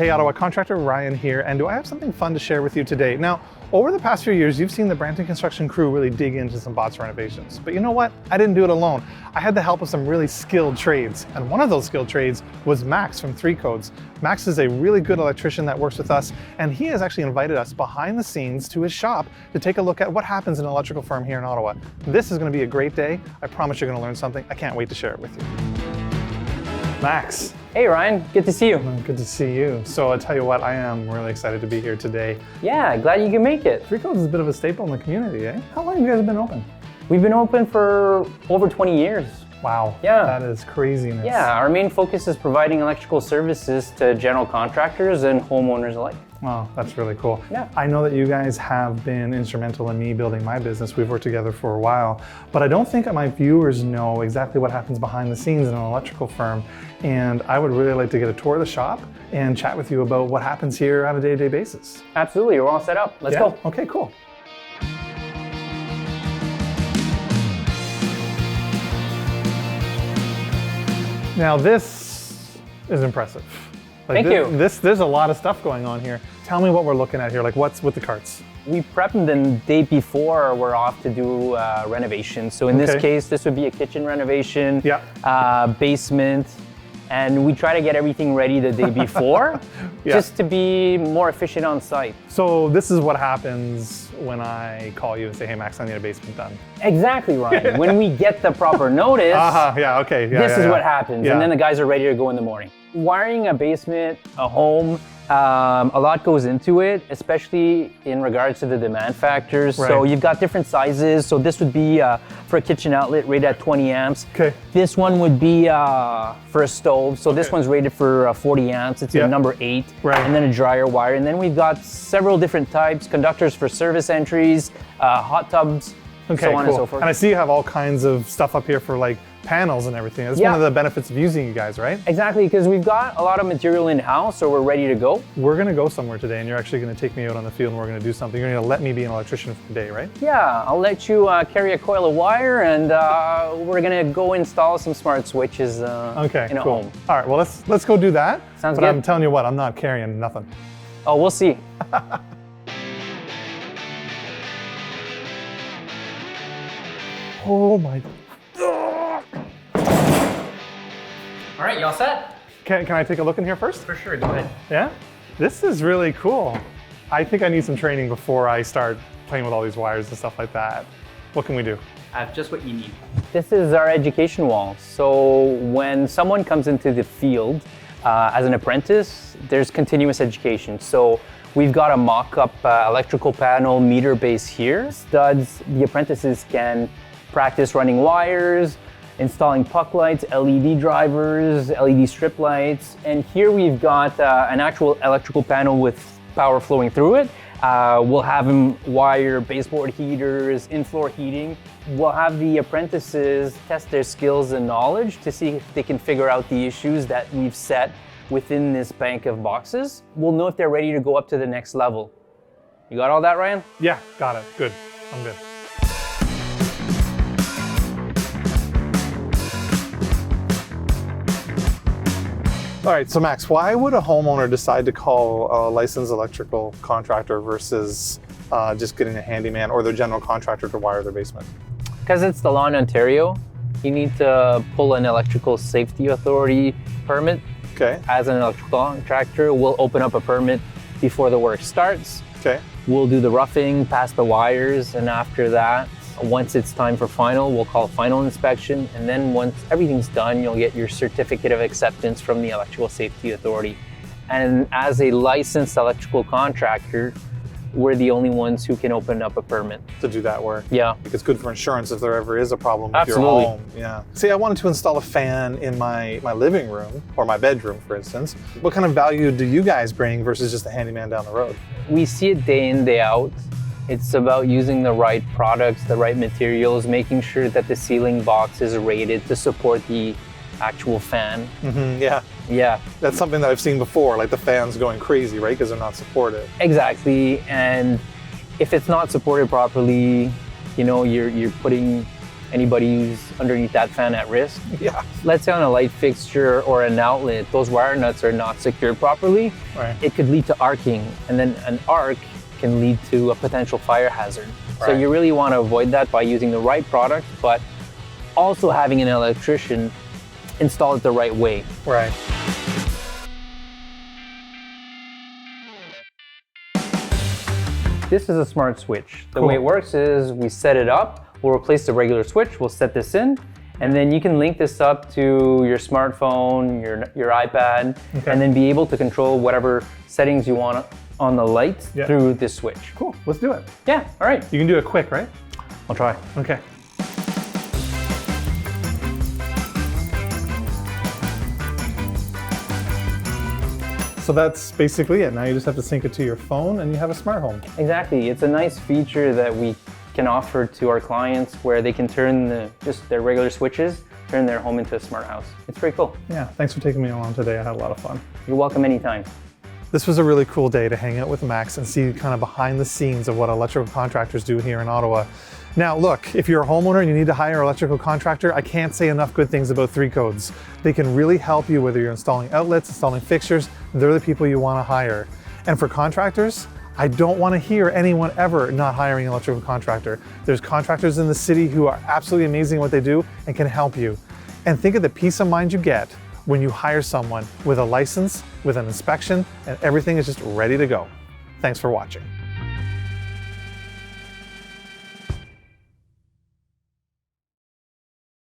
Hey Ottawa, Contractor Ryan here, and do I have something fun to share with you today? Now, over the past few years, you've seen the Brampton construction crew really dig into some box renovations. But you know what? I didn't do it alone. I had the help of some really skilled trades, and one of those skilled trades was Max from 3Codes. Max is a really good electrician that works with us, and he has actually invited us behind the scenes to his shop to take a look at what happens in an electrical firm here in Ottawa. This is going to be a great day. I promise you're going to learn something. I can't wait to share it with you. Max. Hey Ryan, good to see you. Good to see you. So I tell you what, I am really excited to be here today. Yeah, glad you can make it. 3Codes is a bit of a staple in the community, eh? How long have you guys been open? We've been open for over 20 years. Wow, yeah. That is craziness. Yeah, our main focus is providing electrical services to general contractors and homeowners alike. Wow, that's really cool. Yeah. I know that you guys have been instrumental in me building my business. We've worked together for a while, but I don't think my viewers know exactly what happens behind the scenes in an electrical firm. And I would really like to get a tour of the shop and chat with you about what happens here on a day-to-day basis. Absolutely, we're all set up. Let's go. Okay, cool. Now this is impressive. Thank you. There's a lot of stuff going on here. Tell me what we're looking at here, like what's with the carts? We prep them the day before we're off to do renovation. So in this case, this would be a kitchen renovation, basement, and we try to get everything ready the day before just to be more efficient on site. So this is what happens when I call you and say, hey Max, I need a basement done. Exactly, Ryan. When we get the proper notice, this is what happens. And then the guys are ready to go in the morning. Wiring a basement, a home, a lot goes into it, especially in regards to the demand factors. Right. So you've got different sizes. So this would be for a kitchen outlet rated at 20 amps. Okay. This one would be for a stove. So this one's rated for 40 amps. It's a number 8. Right. And then a dryer wire. And then we've got several different types, conductors for service entries, hot tubs, so on and so forth. And I see you have all kinds of stuff up here for like panels and everything. That's one of the benefits of using you guys, right? Exactly, because we've got a lot of material in-house, so we're ready to go. We're going to go somewhere today, and you're actually going to take me out on the field, and we're going to do something. You're going to let me be an electrician for the day, right? Yeah, I'll let you carry a coil of wire, and we're going to go install some smart switches in a home. All right, well, let's go do that. Sounds good. But I'm telling you what, I'm not carrying nothing. Oh, we'll see. Oh my. All right, you all set? Can I take a look in here first? For sure, go ahead. Yeah? This is really cool. I think I need some training before I start playing with all these wires and stuff like that. What can we do? I have just what you need. This is our education wall. So when someone comes into the field as an apprentice, there's continuous education. So we've got a mock-up electrical panel meter base here. Studs, the apprentices can practice running wires, installing puck lights, LED drivers, LED strip lights. And here we've got an actual electrical panel with power flowing through it. We'll have them wire baseboard heaters, in-floor heating. We'll have the apprentices test their skills and knowledge to see if they can figure out the issues that we've set within this bank of boxes. We'll know if they're ready to go up to the next level. You got all that, Ryan? Yeah, got it. Good. I'm good. All right, so Max, why would a homeowner decide to call a licensed electrical contractor versus just getting a handyman or their general contractor to wire their basement? Because it's the law in Ontario. You need to pull an electrical safety authority permit. Okay. As an electrical contractor, we'll open up a permit before the work starts. Okay. We'll do the roughing, pass the wires, and after that, once it's time for final, we'll call final inspection, and then once everything's done, you'll get your certificate of acceptance from the Electrical Safety Authority. And as a licensed electrical contractor, we're the only ones who can open up a permit. To do that work. Yeah. It's good for insurance if there ever is a problem with your home. Yeah. See, I wanted to install a fan in my living room, or my bedroom, for instance. What kind of value do you guys bring versus just a handyman down the road? We see it day in, day out. It's about using the right products, the right materials, making sure that the ceiling box is rated to support the actual fan. Yeah. That's something that I've seen before, like the fans going crazy, right? Because they're not supported. Exactly. And if it's not supported properly, you know, you're putting anybody who's underneath that fan at risk. Yeah. Let's say on a light fixture or an outlet, those wire nuts are not secured properly. Right. It could lead to arcing, and then an arc can lead to a potential fire hazard. So Right. you really want to avoid that by using the right product, but also having an electrician install it the right way. Right. This is a smart switch. The Cool. way it works is we set it up, we'll replace the regular switch, we'll set this in, and then you can link this up to your smartphone, your iPad, Okay. and then be able to control whatever settings you want on the light Yeah. through this switch. Cool. Let's do it. Yeah, all right, You can do it quick, right? I'll try. Okay. So that's basically it. Now you just have to sync it to your phone and you have a smart home. Exactly, it's a nice feature that we can offer to our clients where they can turn just their regular switches, turn their home into a smart house. It's pretty cool. Yeah, thanks for taking me along today. I had a lot of fun. You're welcome anytime. This was a really cool day to hang out with Max and see kind of behind the scenes of what electrical contractors do here in Ottawa. Now look, if you're a homeowner and you need to hire an electrical contractor, I can't say enough good things about 3Codes. They can really help you whether you're installing outlets, installing fixtures, they're the people you want to hire. And for contractors, I don't want to hear anyone ever not hiring an electrical contractor. There's contractors in the city who are absolutely amazing at what they do and can help you. And think of the peace of mind you get when you hire someone with a license, with an inspection, and everything is just ready to go. Thanks for watching.